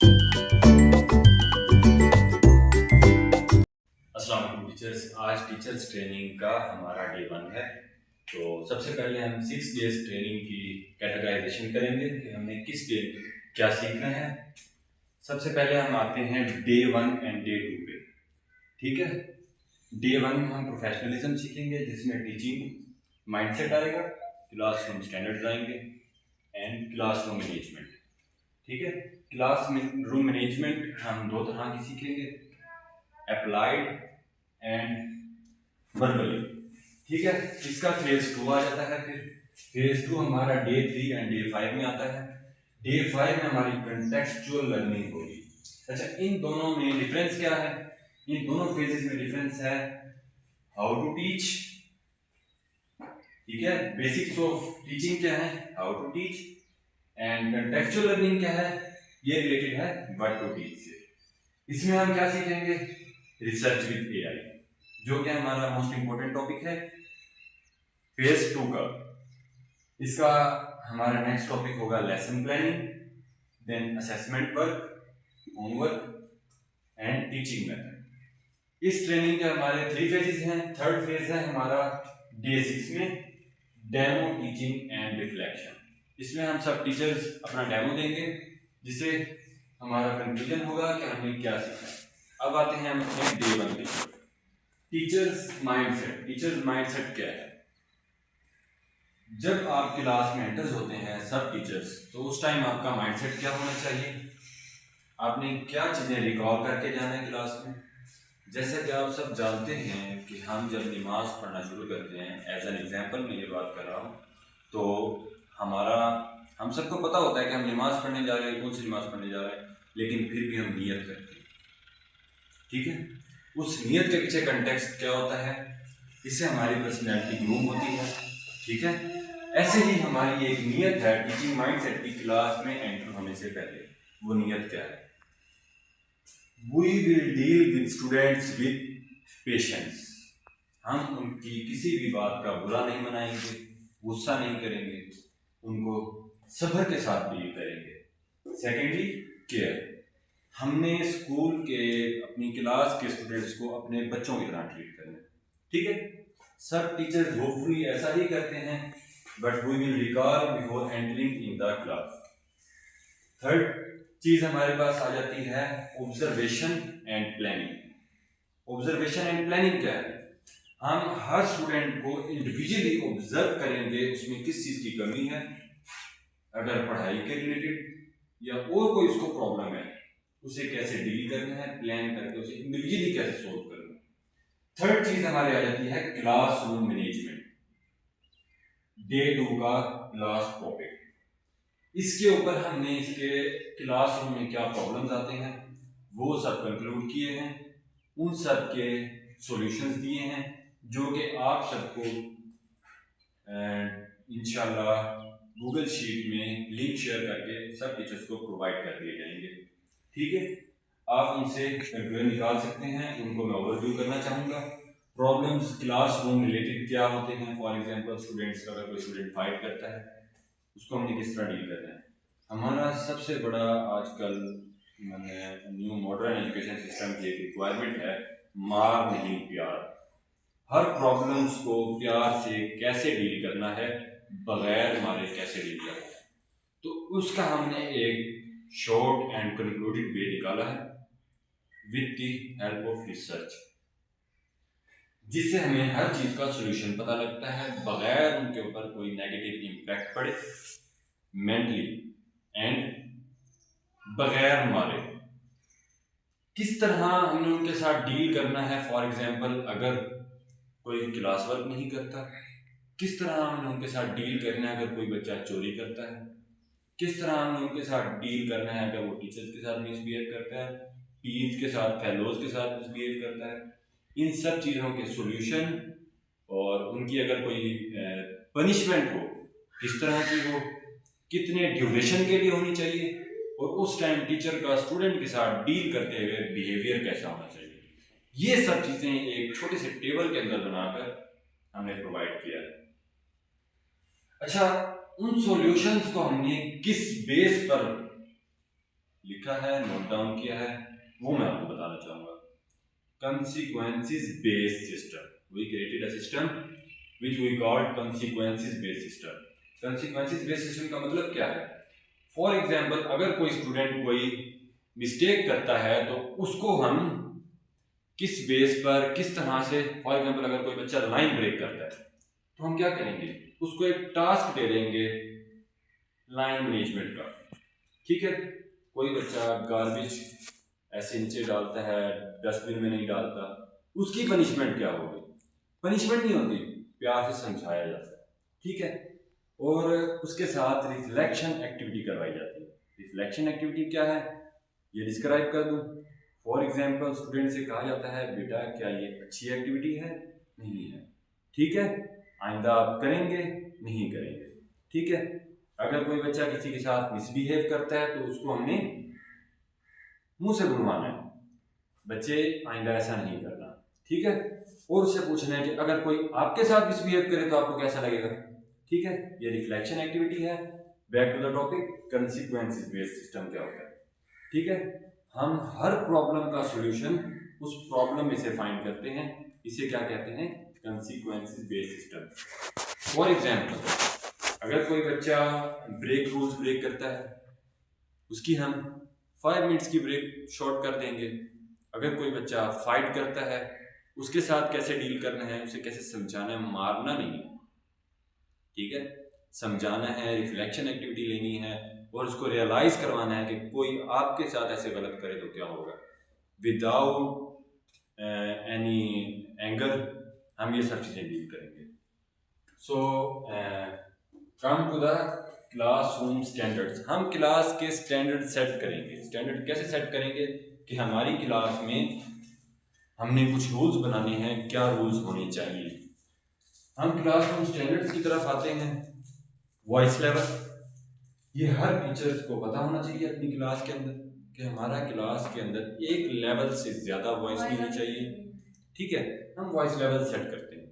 अस्सलाम वालेकुम टीचर्स। आज टीचर्स ट्रेनिंग का हमारा डे 1 है। तो सबसे पहले हम 6 डेज ट्रेनिंग की कैटेगराइजेशन करेंगे कि हमने किस डे क्या सीखना है। सबसे पहले हम आते हैं डे 1 एंड डे 2 पे। ठीक है, डे 1 में हम प्रोफेशनलिज्म सीखेंगे जिसमें टीचिंग माइंडसेट आएगा, क्लासरूम स्टैंडर्ड्स आएंगे एंड क्लासरूम मैनेजमेंट। ठीक है, क्लास रूम मैनेजमेंट हम दो तरह की सीखेंगे, अप्लाइड एंड वर्बली। ठीक है, इसका फेज 2 आ जाता है। फिर फेज 2 हमारा डे 3 एंड डे 5 में आता है। डे 5 में हमारी कंटेक्चुअल लर्निंग होगी। अच्छा, इन दोनों में डिफरेंस क्या है? इन दोनों फेजेस में डिफरेंस है हाउ टू टीच। ठीक है, बेसिक्स ऑफ टीचिंग क्या है, how to teach, and contextual learning क्या है, ये रिलेटेड है व्हाट टू टीच से। इसमें हम क्या सीखेंगे, रिसर्च विद एआई, जो कि हमारा मोस्ट इंपोर्टेंट टॉपिक है फेज 2 का। इसका हमारा नेक्स्ट टॉपिक होगा lesson planning, then assessment work, homework and teaching method. इस ट्रेनिंग के हमारे 3 फेजेस हैं। थर्ड फेज है हमारा डे 6 में डेमो टीचिंग एंड रिफ्लेक्शन। इसमें हम सब टीचर्स अपना डेमो देंगे जिससे हमारा कंक्लूजन होगा कि हमने क्या सीखा है। अब आते हैं हम अपने डे 1 पे। Teachers mindset. टीचर्स माइंडसेट क्या है? जब आप क्लास में एंटर्स होते हैं सब टीचर्स, तो उस टाइम आपका माइंडसेट क्या होना चाहिए? आपने क्या चीज़ें रिकॉल करके जाना है क्लास में। जैसे कि आप सब जानते हैं कि हम जब नमाज पढ़ना शुरू करते हैं, एज एन एग्जांपल मैं ये बात कर रहा हूँ, तो हमारा हम सबको पता होता है कि हम नमाज पढ़ने जा रहे हैं, कौन सी नमाज पढ़ने जा रहे हैं, लेकिन फिर भी हम नियत करते हैं। ठीक है, उस नियत के पीछे कंटेक्स्ट क्या होता है, इससे हमारी पर्सनैलिटी ग्रूम होती है। ठीक है, ऐसे ही हमारी एक नियत है टीचिंग माइंडसेट की क्लास में एंटर होने से पहले। वो नियत क्या है? We will deal with students with patience. हम उनकी किसी भी बात का बुरा नहीं मनाएंगे, गुस्सा नहीं करेंगे, उनको सब्र के साथ डील करेंगे। Secondly, care. हमने स्कूल के अपनी क्लास के स्टूडेंट्स को अपने बच्चों की तरह ट्रीट करना है। ठीक है, सब टीचर्स होपफुली ऐसा ही करते हैं, but we will recall before entering in the class. Third चीज हमारे पास आ जाती है observation and planning. Observation and planning क्या है? हम हर स्टूडेंट को इंडिविजुअली ऑब्जर्व करेंगे, उसमें किस चीज की कमी है, अगर पढ़ाई के रिलेटेड या और कोई उसको प्रॉब्लम है, उसे कैसे डील करना है, प्लान करके उसे इंडिविजुअली कैसे सोल्व करना है। थर्ड चीज हमारी आ जाती है क्लासरूम मैनेजमेंट, डे 2 का लास्ट टॉपिक। इसके ऊपर हमने इसके क्लासरूम में क्या प्रॉब्लम्स आते हैं वो सब कंक्लूड किए हैं, उन सब के सॉल्यूशंस दिए हैं, जो कि आप सबको इंशाल्लाह गूगल शीट में लिंक शेयर करके सब टीचर्स को प्रोवाइड कर दिए जाएंगे। ठीक है, आप उनसे कंक्लूजन निकाल सकते हैं। उनको मैं ओवरव्यू करना चाहूँगा। प्रॉब्लम्स क्लासरूम रिलेटेड क्या होते हैं, फॉर एग्जांपल स्टूडेंट्स का, अगर कोई स्टूडेंट फाइट करता है उसको हमने किस तरह डील करना है। हमारा सबसे बड़ा आजकल न्यू मॉडर्न एजुकेशन सिस्टम की एक रिक्वायरमेंट है मार नहीं प्यार। हर प्रॉब्लम्स को प्यार से कैसे डील करना है, बगैर मारे कैसे डील करना है, तो उसका हमने एक शॉर्ट एंड कंक्लूडेड वे निकाला है with the help of research, जिससे हमें हर चीज का सॉल्यूशन पता लगता है बगैर उनके ऊपर कोई नेगेटिव इम्पैक्ट पड़े मेंटली एंड बगैर मारे। किस तरह हमने उनके साथ डील करना है, फॉर एग्जांपल अगर कोई क्लास वर्क नहीं करता, किस तरह हमने उनके साथ डील करना है अगर कोई बच्चा चोरी करता है, किस तरह हमने उनके साथ डील करना है अगर वो टीचर्स के साथ मिसबिहेव करता है, टीम्स के साथ, फेलोज के साथ मिसबिहेव करता है। इन सब चीज़ों के सॉल्यूशन और उनकी अगर कोई पनिशमेंट हो, किस तरह की हो, कितने ड्यूरेशन के लिए होनी चाहिए, और उस टाइम टीचर का स्टूडेंट के साथ डील करते हुए बिहेवियर कैसा होना चाहिए, ये सब चीज़ें एक छोटे से टेबल के अंदर बनाकर हमने प्रोवाइड किया है। अच्छा, उन सॉल्यूशंस को हमने किस बेस पर लिखा है, नोट डाउन किया है, वो मैं आपको बताना चाहूँगा। Consequences based system. We created a system which we called consequences based system. Consequences based system का मतलब क्या है? फॉर एग्जाम्पल, अगर कोई स्टूडेंट कोई मिस्टेक करता है तो उसको हम किस बेस पर, किस तरह से, फॉर एग्जाम्पल अगर कोई बच्चा लाइन ब्रेक करता है तो हम क्या करेंगे, उसको एक टास्क दे देंगे लाइन मैनेजमेंट का। ठीक है, कोई बच्चा गार्बेज ऐसे नीचे डालता है, डस्टबिन में नहीं डालता, उसकी पनिशमेंट क्या होगी? पनिशमेंट नहीं होती, प्यार से समझाया जाता है। ठीक है, और उसके साथ रिफ्लेक्शन एक्टिविटी करवाई जाती है। रिफ्लेक्शन एक्टिविटी क्या है ये डिस्क्राइब कर दूं। फॉर एग्जाम्पल, स्टूडेंट से कहा जाता है बेटा क्या ये अच्छी एक्टिविटी है? नहीं है। ठीक है, आइंदा आप करेंगे? नहीं करेंगे। ठीक है, अगर कोई बच्चा किसी के साथ मिसबिहेव करता है तो उसको हमने मुंह से बुलवाना है, बच्चे आइंदा ऐसा नहीं करना। ठीक है, और उससे पूछना है कि अगर कोई आपके साथ मिसबिहेव करे तो आपको कैसा लगेगा? ठीक है, ये रिफ्लेक्शन एक्टिविटी है। Back to the topic, consequences based system क्या होता है? ठीक है, हम हर प्रॉब्लम का सॉल्यूशन उस प्रॉब्लम में से फाइंड करते हैं, इसे क्या कहते हैं? Consequences based system. For example, अगर कोई बच्चा ब्रेक रूल्स ब्रेक करता है, उसकी हम 5 मिनट्स की ब्रेक शॉर्ट कर देंगे। अगर कोई बच्चा फाइट करता है, उसके साथ कैसे डील करना है, उसे कैसे समझाना है, मारना नहीं। ठीक है, समझाना है, रिफ्लेक्शन एक्टिविटी लेनी है और उसको रियलाइज करवाना है कि कोई आपके साथ ऐसे गलत करे तो क्या होगा। विदाउट एनी एंगर हम ये सब चीज़ें डील करेंगे। So come to the classroom standards. हम क्लास के स्टैंडर्ड सेट करेंगे। स्टैंडर्ड कैसे सेट करेंगे कि हमारी क्लास में हमने कुछ रूल्स बनाने हैं, क्या रूल्स होने चाहिए। हम क्लासरूम स्टैंडर्ड्स की तरफ आते हैं। वॉइस लेवल, ये हर टीचर्स को पता होना चाहिए अपनी क्लास के अंदर कि हमारा क्लास के अंदर एक लेवल से ज़्यादा वॉइस नहीं होनी चाहिए। ठीक है, हम वॉइस लेवल सेट करते हैं।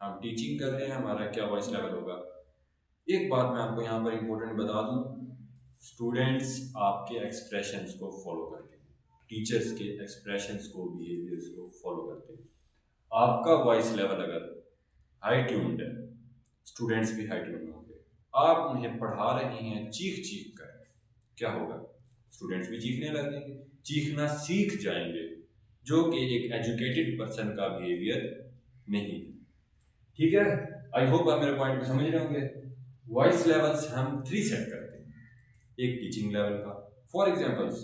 हम टीचिंग कर रहे हैं, हमारा क्या वॉइस लेवल होगा। एक बात मैं आपको यहाँ पर इम्पोर्टेंट बता दूँ, स्टूडेंट्स आपके एक्सप्रेशंस को फॉलो करते हैं, टीचर्स के एक्सप्रेशंस को, बिहेवियर्स को फॉलो करते हैं। आपका वॉइस लेवल अगर हाई ट्यून्ड है, स्टूडेंट्स भी हाई ट्यून्ड होंगे। आप उन्हें पढ़ा रहे हैं चीख चीख कर, क्या होगा? स्टूडेंट्स भी चीखने लगेंगे, चीखना सीख जाएंगे, जो कि एक एजुकेटेड पर्सन का बिहेवियर नहीं है। ठीक है, आई होप आप मेरे पॉइंट को समझ रहे होंगे। वॉइस लेवल्स हम 3 सेट करते हैं। एक टीचिंग लेवल का, फॉर एग्जाम्पल्स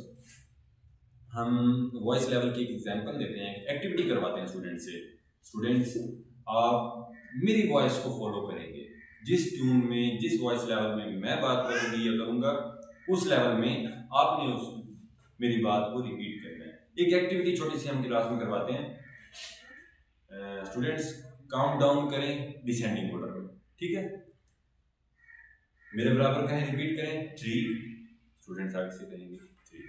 हम वॉइस लेवल की एक एग्जाम्पल देते हैं, एक्टिविटी करवाते हैं स्टूडेंट से। स्टूडेंट्स, आप मेरी वॉइस को फॉलो करेंगे, जिस ट्यून में, जिस वॉइस लेवल में मैं बात करूंगी या करूंगा, उस लेवल में आपने उस मेरी बात को रिपीट करना है। एक एक्टिविटी छोटी सी हम क्लास में करवाते हैं। स्टूडेंट्स काउंट डाउन करें डिसेंडिंग ऑर्डर में। ठीक है, मेरे बराबर कहें, रिपीट करें 3। स्टूडेंट्स आगे से कहेंगे 3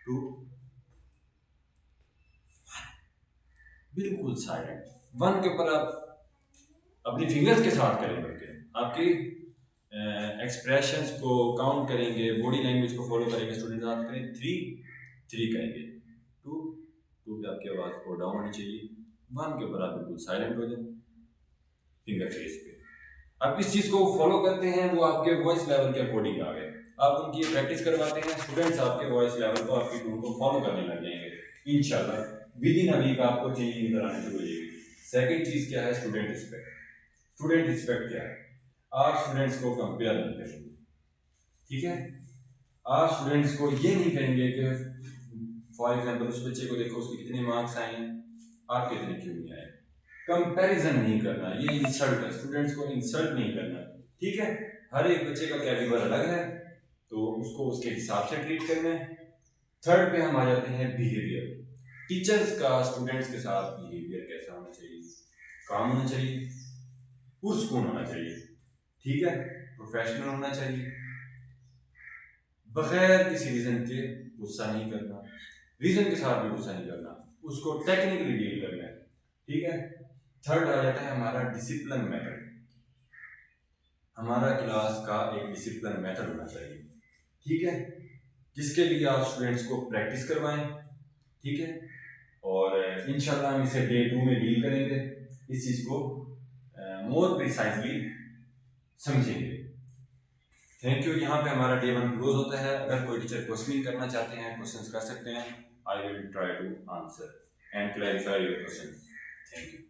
2 बिल्कुल साइलेंट। 1 के ऊपर आप अपनी फिंगर्स के साथ करेंगे, आपकी एक्सप्रेशंस को काउंट करेंगे, बॉडी लैंग्वेज को फॉलो करेंगे। स्टूडेंट आप करें 3 कहेंगे, 2 पे आपकी आवाज़ को डाउन होनी चाहिए, 1 के ऊपर आप बिल्कुल साइलेंट हो जाए, फिंगर फेस पे। आप इस चीज़ को फॉलो करते हैं, वो आपके वॉइस लेवल के अकॉर्डिंग आ गए। आप उनकी प्रैक्टिस करवाते हैं, स्टूडेंट्स आपके वॉइस लेवल को, आपकी ट्यून को फॉलो करने लग जाएंगे। इंशाल्लाह विद इन अ वीक आपको चेंजिंग नजर आने शुरू हो जाएगी। सेकंड चीज़ क्या है? Student respect. स्टूडेंट रिस्पेक्ट क्या है? आप स्टूडेंट्स को कंपेयर नहीं करेंगे। ठीक है, आप स्टूडेंट्स को ये नहीं कहेंगे कि फॉर एग्जांपल उस बच्चे को देखो उसके कितने मार्क्स आए हैं, आपके इतने क्यों नहीं आए। कंपैरिजन नहीं करना, ये इंसल्ट है। स्टूडेंट्स को इंसल्ट नहीं करना। ठीक है, हर एक बच्चे का कैलिबर अलग है, तो उसको उसके हिसाब से ट्रीट करना है। थर्ड पे हम आ जाते हैं बिहेवियर। टीचर्स का स्टूडेंट्स के साथ बिहेवियर कैसा होना चाहिए? काम होना चाहिए, पुरस्कून होना चाहिए। ठीक है, प्रोफेशनल होना चाहिए, बगैर किसी रीजन के गुस्सा नहीं करना, रीजन के साथ भी गुस्सा नहीं करना, उसको टेक्निकली डील करना है। ठीक है, थर्ड आ जाता है हमारा डिसिप्लिन मेथड। हमारा क्लास का एक डिसिप्लिन मेथड होना चाहिए। ठीक है, जिसके लिए आप स्टूडेंट्स को प्रैक्टिस करवाएं, ठीक है। और इंशाल्लाह हम इसे डे 2 में डील करेंगे, इस चीज़ को मोर प्रिसाइजली समझेंगे। Thank you. यहाँ पे हमारा डे 1 क्लोज होता है। अगर कोई टीचर क्वेश्चनिंग करना चाहते हैं, क्वेश्चंस कर सकते हैं। I will try to answer and clarify your questions. Thank you.